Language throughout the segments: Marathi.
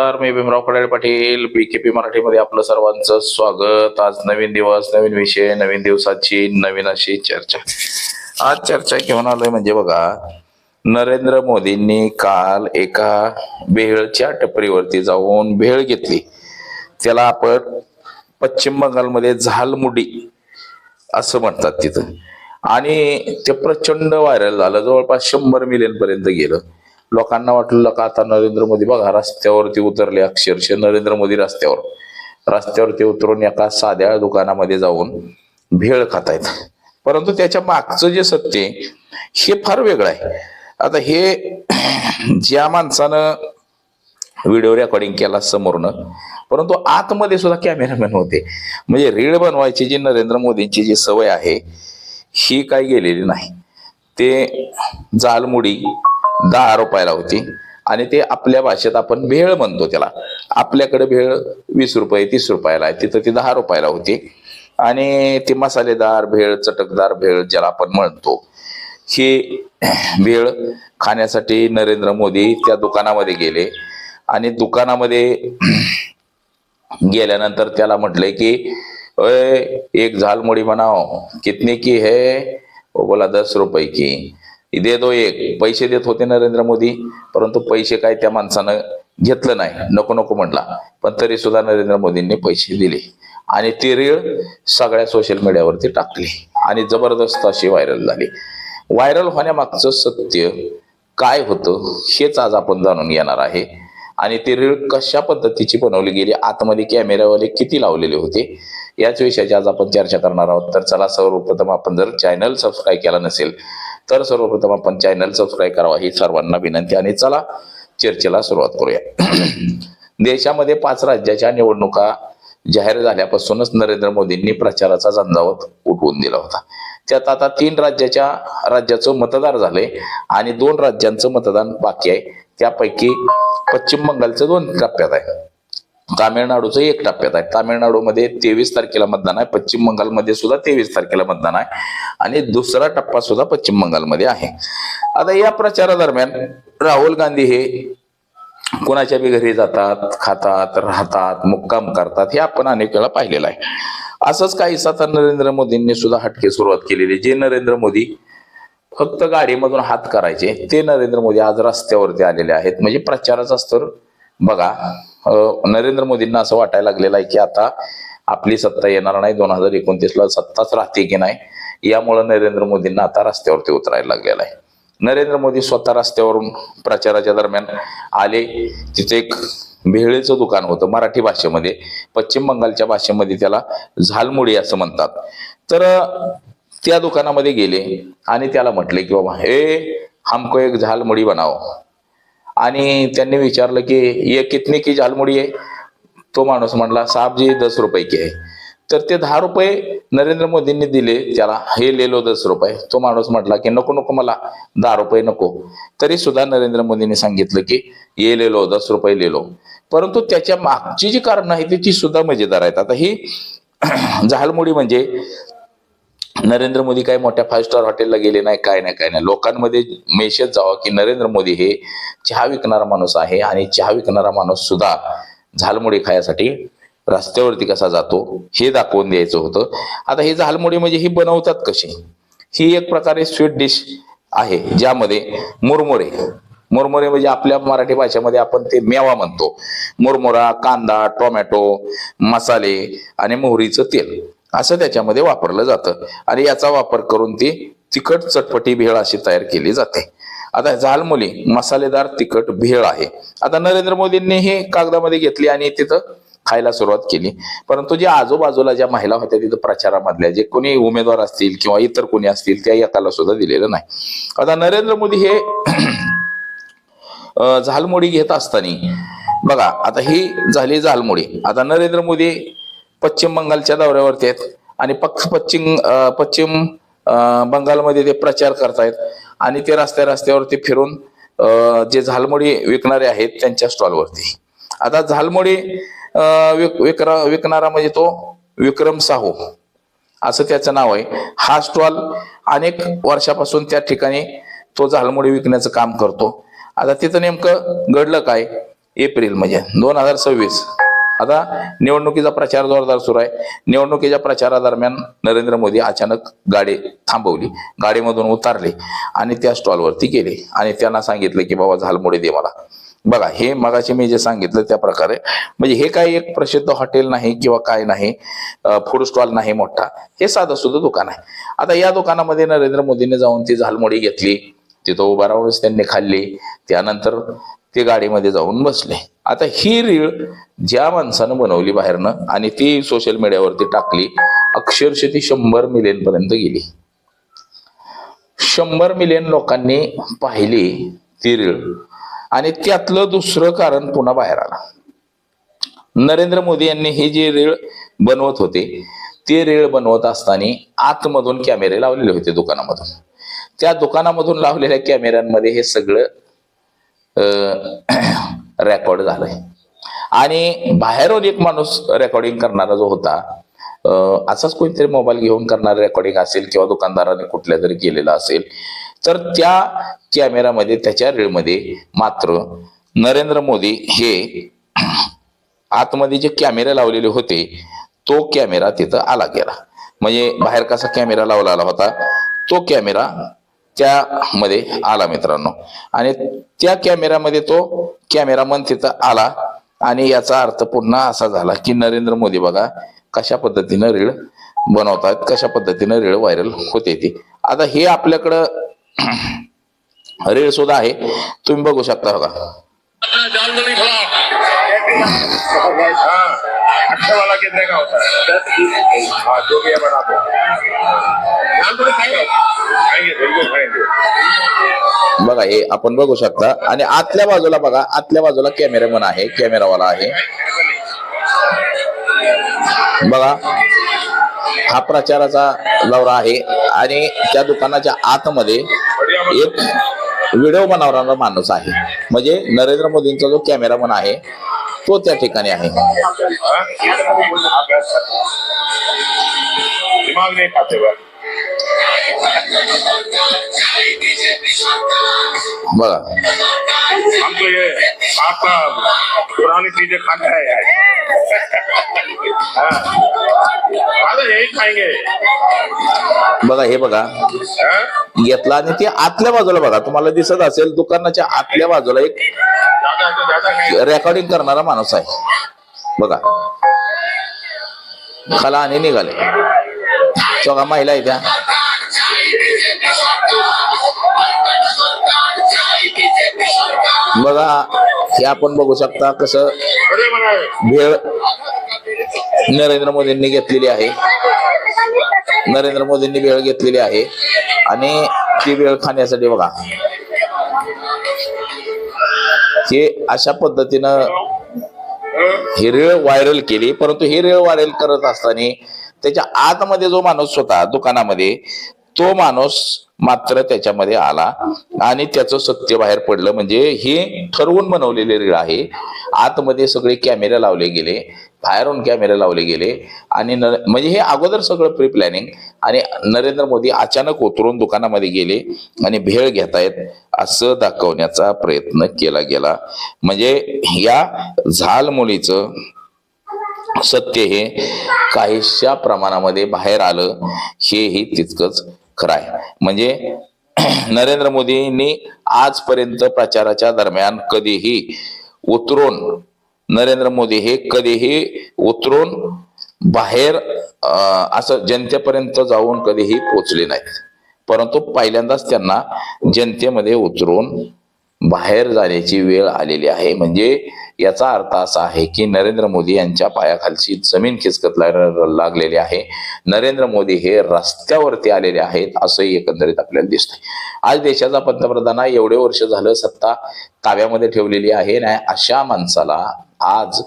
नमस्कार, मी भीमराव कडाळे पाटील, बीकेपी मराठीमध्ये आपलं सर्वांचं स्वागत. आज नवीन दिवस, नवीन विषय, नवीन दिवसाची नवीन अशी चर्चा. आज चर्चा घेऊन आलोय म्हणजे बघा, नरेंद्र मोदींनी काल एका भेळच्या टपरीवरती जाऊन भेळ घेतली. त्याला आपण पश्चिम बंगालमध्ये झालमुडी असं म्हणतात तिथं, आणि ते प्रचंड व्हायरल झालं. जवळपास 100 मिलियन पर्यंत गेलं. लोकांना वाटलं का आता नरेंद्र मोदी बघा रस्त्यावरती उतरले, अक्षरशः नरेंद्र मोदी रस्त्यावरती उतरून एका साध्या दुकानामध्ये जाऊन भेळ खातायत. परंतु त्याच्या मागचं जे सत्य आहे हे फार वेगळं आहे. आता हे ज्या माणसानं व्हिडिओ रेकॉर्डिंग केला समोरनं, परंतु आतमध्ये सुद्धा कॅमेरामॅन होते. म्हणजे रीळ बनवायची जी नरेंद्र मोदींची जी सवय आहे ही काही गेलेली नाही. ते जालमुडी 10 रुपयाला होती आणि ते आपल्या भाषेत आपण भेळ म्हणतो त्याला. आपल्याकडे भेळ 20 रुपये 30 रुपयाला आहे, तिथं ती 10 रुपयाला होती. आणि ती मसालेदार भेळ, चटकदार भेळ ज्याला आपण म्हणतो, ही भेळ खाण्यासाठी नरेंद्र मोदी त्या दुकानामध्ये गेले. आणि दुकानामध्ये गेल्यानंतर त्याला म्हटले की एक झालमुड़ी बनाओ, कितने की है? वो बोला 10 रुपये की. दे दो एक. पैसे देत होते नरेंद्र मोदी, परंतु पैसे काय त्या माणसानं घेतलं नाही, नको नको म्हटला. पण तरी सुद्धा नरेंद्र मोदींनी पैसे दिले आणि ती रीळ सगळ्या सोशल मीडियावरती टाकली आणि जबरदस्त अशी व्हायरल झाली. व्हायरल होण्यामागचं सत्य काय होतं हेच आज आपण जाणून घेणार आहे. आणि ती रीळ कशा पद्धतीची बनवली गेली, आतमध्ये कॅमेरावाले किती लावलेले होते, याच विषयाची आज आपण चर्चा करणार आहोत. तर चला, सर्वप्रथम आपण जर चॅनल सबस्क्राईब केला नसेल तर सर्वप्रथम आपण चॅनल सबस्क्राईब करावा ही सर्वांना विनंती. आणि चला चर्चेला सुरुवात करूया. देशामध्ये 5 राज्याच्या निवडणुका जाहीर झाल्यापासूनच नरेंद्र मोदींनी प्रचाराचा झंझावात उठवून दिला होता. त्यात आता 3 राज्याचं मतदार झाले आणि 2 राज्यांचं मतदान बाकी आहे. त्यापैकी पश्चिम बंगालचं 2 टप्प्यात आहे, तामिळनाडूचं 1 टप्प्यात आहे. तामिळनाडूमध्ये 23 तारखेला मतदान आहे, पश्चिम बंगालमध्ये सुद्धा 23 तारखेला मतदान आहे आणि दुसरा टप्पा सुद्धा पश्चिम बंगालमध्ये आहे. आता या प्रचारादरम्यान राहुल गांधी हे कोणाच्या बी घरी जातात, खातात, राहतात, मुक्काम करतात, हे आपण अनेक वेळा पाहिलेलं आहे. असंच काहीच आता नरेंद्र मोदींनी सुद्धा हटके सुरुवात केलेली. जे नरेंद्र मोदी फक्त गाडीमधून हात करायचे, ते नरेंद्र मोदी आज रस्त्यावरती आलेले आहेत. म्हणजे प्रचाराचा स्तर बघा, नरेंद्र मोदींना असं वाटायला लागलेलं आहे की आता आपली सत्ता येणार नाही, 2029ला सत्ताच राहते की नाही, यामुळे नरेंद्र मोदींना आता रस्त्यावरती उतरायला लागलेला आहे. नरेंद्र मोदी स्वतः रस्त्यावरून प्रचाराच्या दरम्यान आले. तिथे एक भेळेचं दुकान होतं मराठी भाषेमध्ये, पश्चिम बंगालच्या भाषेमध्ये त्याला झालमुडी असं म्हणतात. तर त्या दुकानामध्ये गेले आणि त्याला म्हटले की बाबा हमको एक झालमुडी बनाओ. आणि त्यांनी विचारलं की ये कितने की झालमुडी आहे? तो माणूस म्हणला साहब जी 10 रुपये की आहे. तर ते 10 रुपये नरेंद्र मोदींनी दिले त्याला, हे ले लो 10 रुपये. तो माणूस म्हटला की नको नको, मला 10 रुपये नको. तरी सुद्धा नरेंद्र मोदींनी सांगितलं की ये ले लो 10 रुपये ले लो. परंतु त्याच्या मागची जी कारण आहे ती सुद्धा मजेदार आहेत. आता ही झालमुडी म्हणजे नरेंद्र मोदी काही मोठ्या 5 स्टार हॉटेलला गेले नाही, काय नाही. लोकांमध्ये मेसेज जावा की नरेंद्र मोदी हे चहा विकणारा माणूस आहे आणि चहा विकणारा माणूस सुद्धा झालमुडी खाण्यासाठी रस्त्यावरती कसा जातो हे दाखवून द्यायचं होतं. आता ही झालमुडी म्हणजे ही बनवतात कशी? ही एक प्रकारे स्वीट डिश आहे ज्यामध्ये मुरमुरे म्हणजे आपल्या मराठी भाषेमध्ये आपण ते मेवा म्हणतो. मुरमुरा, कांदा, टोमॅटो, मसाले आणि मोहरीचं तेल असं त्याच्यामध्ये वापरलं जातं आणि याचा वापर करून ती तिखट चटपटी भेळ अशी तयार केली जाते. आता झालमुडी मसालेदार तिखट भेळ आहे. आता नरेंद्र मोदींनी हे कागदामध्ये घेतली आणि तिथं खायला सुरुवात केली. परंतु जे आजूबाजूला ज्या महिला होत्या तिथं प्रचारामधल्या, जे कोणी उमेदवार असतील किंवा इतर कोणी असतील, त्या एकाला सुद्धा दिलेलं नाही. आता नरेंद्र मोदी हे झालमुडी घेत असताना बघा, आता ही झाली झालमुडी. आता नरेंद्र मोदी पश्चिम बंगालच्या दौऱ्यावरती आहेत आणि पश्चिम बंगालमध्ये ते प्रचार करतायत आणि ते रस्त्यावरती फिरून जे झालमुडी विकणारे आहेत त्यांच्या स्टॉलवरती. आता झालमुडी विकणारा म्हणजे तो विक्रम साहू असं त्याचं नाव आहे. हा स्टॉल अनेक वर्षापासून त्या ठिकाणी तो झालमुडी विकण्याचं काम करतो. आता तिथं नेमकं घडलं काय एप्रिल म्हणजे 2026. आता निवडणुकीचा प्रचार जोरदार सुरू आहे. निवडणुकीच्या प्रचारादरम्यान नरेंद्र मोदी अचानक गाडी थांबवली, गाडीमधून उतरले आणि त्या स्टॉलवरती गेले आणि त्यांना सांगितले की बाबा झालमुडी दे मला. बघा, हे मगाशी मी जे सांगितलं त्या प्रकारे, म्हणजे हे काही एक प्रसिद्ध हॉटेल नाही किंवा काय नाही, फूड स्टॉल नाही मोठा, हे साधं सुद्धा दुकान आहे. आता या दुकानामध्ये नरेंद्र मोदींनी जाऊन ती झालमुडी घेतली, तिथं उभा राहूनच त्यांनी खाल्ली, त्यानंतर ते गाडीमध्ये जाऊन बसले. आता ही रीळ ज्या माणसानं बनवली बाहेरनं आणि ती सोशल मीडियावरती टाकली, अक्षरशः ती 100 मिलियन पर्यंत गेली. 100 मिलियन लोकांनी पाहिली ती रीळ आणि त्यातलं दुसरं कारण पुन्हा बाहेर आलं. नरेंद्र मोदी यांनी ही जी रीळ बनवत होते, ती रीळ बनवत असताना आतमधून कॅमेरे लावलेले होते दुकानामधून. त्या दुकानामधून लावलेल्या कॅमेऱ्यांमध्ये हे सगळं रेकॉर्ड झालंय आणि बाहेरून एक माणूस रेकॉर्डिंग करणारा जो होता, असाच कोणतरी मोबाईल घेऊन करणारा रेकॉर्डिंग असेल किंवा दुकानदाराने कुठल्या तरी केलेला असेल, तर त्या कॅमेरामध्ये, त्याच्या रीलमध्ये मात्र नरेंद्र मोदी हे आतमध्ये जे कॅमेरे लावलेले होते तो कॅमेरा तिथं आला गेला. म्हणजे बाहेर कसा कॅमेरा लावलेला होता तो कॅमेरा त्यामध्ये आला मित्रांनो, आणि त्या कॅमेऱ्यामध्ये तो कॅमेरामन तिथं आला. आणि याचा अर्थ पुन्हा असा झाला की नरेंद्र मोदी बघा कशा पद्धतीनं रीळ बनवतात, कशा पद्धतीनं रीळ व्हायरल होते ती. आता हे आपल्याकडं रीळ सुद्धा आहे, तुम्ही बघू शकता बघा. अच्छा वाला कितने का होता है? हाँ, जो भी है बना दो। नाम तो खाएंगे, खाएंगे, बिल्कुल खाएंगे. बघा, हे आपण बघू शकता. आणि आतल्या बाजूला बघा, आतल्या बाजूला कॅमेरामन आहे, कॅमेरावाला आहे बघा. हा प्रचाराचा दौरा आहे आणि त्या दुकानाच्या आतमध्ये एक व्हिडिओ बनवणारा माणूस आहे. म्हणजे नरेंद्र मोदींचा जो कॅमेरामन आहे तो त्या ठिकाणी आहे. दिमाग नहीं खाते बघा, हम तो ये आपका पुरानी चीजें खाते हैं यार. यही खाएंगे. बघा, हे बघा घेतला आणि ते आतल्या बाजूला बघा, तुम्हाला दिसत असेल दुकानाच्या आतल्या बाजूला एक रेकॉर्डिंग करणारा माणूस आहे बघा. खाला आणि निघाले बघा, महिला आहे त्या. बघा, हे आपण बघू शकता कसं भेळ नरेंद्र मोदींनी घेतलेली आहे. नरेंद्र मोदींनी भेळ घेतलेली आहे आणि ती भेळ खाण्यासाठी बघा हे अशा पद्धतीनं ही रीळ व्हायरल केली. परंतु ही रीळ व्हायरल करत असताना त्याच्या आतमध्ये जो माणूस होता दुकानामध्ये, तो माणूस मात्र त्याच्यामध्ये आला आणि त्याचं सत्य बाहेर पडलं. म्हणजे ही ठरवून बनवलेली रीळ आहे. आतमध्ये सगळे कॅमेरे लावले गेले, बाहेरून कॅमेरे लावले गेले आणि म्हणजे हे अगोदर सगळं प्री प्लॅनिंग. आणि नरेंद्र मोदी अचानक उतरून दुकानामध्ये गेले आणि भेळ घेतायत असं दाखवण्याचा प्रयत्न केला गेला. म्हणजे या झालमुडीचं सत्य हे काहीशा प्रमाणामध्ये बाहेर आलं, हेही तितकंच खरं आहे. म्हणजे नरेंद्र मोदींनी आजपर्यंत प्रचाराच्या दरम्यान कधीही उतरून, नरेंद्र मोदी हे कधीही उतरून बाहेर असं जनतेपर्यंत जाऊन कधीही पोचले नाहीत. परंतु पहिल्यांदाच त्यांना जनतेमध्ये उतरून बाहेर जाण्याची वेळ आलेली आहे. म्हणजे याचा अर्थ असा आहे की नरेंद्र मोदी यांच्या पायाखालची जमीन खिसकत लागलेली आहे. नरेंद्र मोदी हे रस्त्यावरती आलेले आहेत असंही एकंदरीत आपल्याला दिसतंय. आज देशाचा पंतप्रधान एवढे वर्ष झालं सत्ता ताब्यामध्ये ठेवलेली आहे ना, अशा माणसाला आज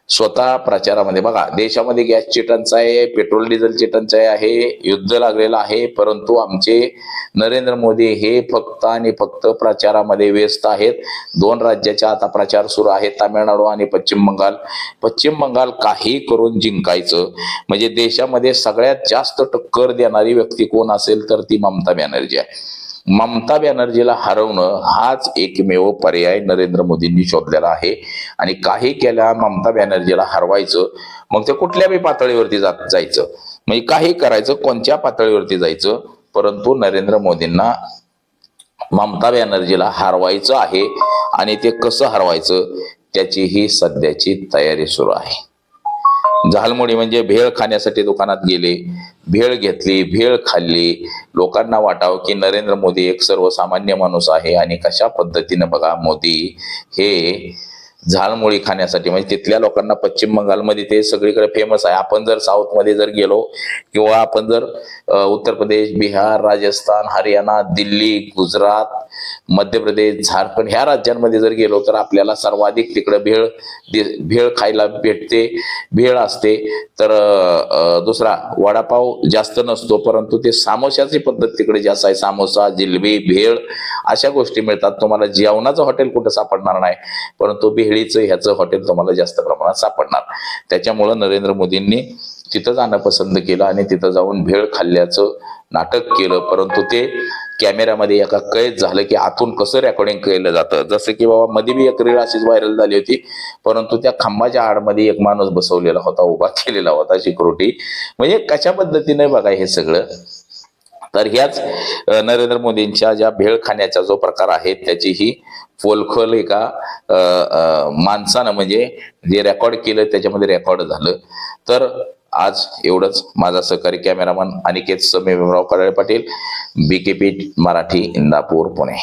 स्वतः प्रचारामध्ये बघा, देशामध्ये गॅसची टंचाई आहे, पेट्रोल डिझेलची टंचाई आहे, युद्ध लागलेलं आहे, परंतु आमचे नरेंद्र मोदी हे फक्त आणि फक्त प्रचारामध्ये व्यस्त आहेत. 2 राज्याचा आता प्रचार सुरू आहे, तामिळनाडू आणि पश्चिम बंगाल. पश्चिम बंगाल काही करून जिंकायचं. म्हणजे देशामध्ये सगळ्यात जास्त टक्कर देणारी व्यक्ती कोण असेल तर ती ममता बॅनर्जी आहे. ममता बॅनर्जीला हरवणं हाच एकमेव पर्याय नरेंद्र मोदींनी शोधलेला आहे. आणि काही केल्या ममता बॅनर्जीला हरवायचं, मग ते कुठल्याही पातळीवरती जायचं, म्हणजे काही करायचं, कोणत्या पातळीवरती जायचं, परंतु नरेंद्र मोदींना ममता बॅनर्जीला हरवायचं आहे. आणि ते कसं हरवायचं त्याची ही सध्याची तयारी सुरू आहे. झालमुडी म्हणजे भेळ खाण्यासाठी दुकानात गेले, भेळ घेतली, भेळ खाल्ली, लोकांना वाटावं की नरेंद्र मोदी एक सर्वसामान्य माणूस आहे. आणि कशा पद्धतीने बघा मोदी हे झालमुडी खाण्यासाठी, म्हणजे तिथल्या लोकांना पश्चिम बंगालमध्ये ते सगळीकडे फेमस आहे. आपण जर साऊथ मध्ये जर गेलो किंवा आपण जर उत्तर प्रदेश, बिहार, राजस्थान, हरियाणा, दिल्ली, गुजरात, मध्य प्रदेश, झारखंड ह्या राज्यांमध्ये जर गेलो तर आपल्याला सर्वाधिक तिकडे भेळ खायला भेटते, भेळ असते. तर दुसरा वडापाव जास्त नसतो, परंतु ते सामोशाची पद्धत तिकडे जास्त आहे. सामोसा, जिलेबी, भेळ अशा गोष्टी मिळतात. तुम्हाला जेवणाचं हॉटेल कुठं सापडणार नाही, परंतु भेळीचं ह्याचं हॉटेल तुम्हाला जास्त प्रमाणात सापडणार. त्याच्यामुळं नरेंद्र मोदींनी तिथं जाणं पसंत केलं आणि तिथं जाऊन भेळ खाल्ल्याचं नाटक केलं. परंतु ते कॅमेऱ्यामध्ये एका कैद झालं की आतून कसं रेकॉर्डिंग केलं जातं. जसं की बाबा मध्ये बी एक रील अशीच व्हायरल झाली होती, परंतु त्या खांबाच्या आडमध्ये एक माणूस बसवलेला होता, उभा केलेला होता सिक्युरिटी. म्हणजे कशा पद्धतीने बघा हे सगळं. तर ह्याच नरेंद्र मोदींच्या ज्या भेळ खाण्याचा जो प्रकार आहे त्याची ही फोलखोल एका माणसानं म्हणजे जे रेकॉर्ड केलं त्याच्यामध्ये रेकॉर्ड झालं. तर आज एवढंच. माझा सहकारी कॅमेरामन अनिकेत समे भीमराव कराळे पाटील, BKP मराठी, इंदापूर, पुणे.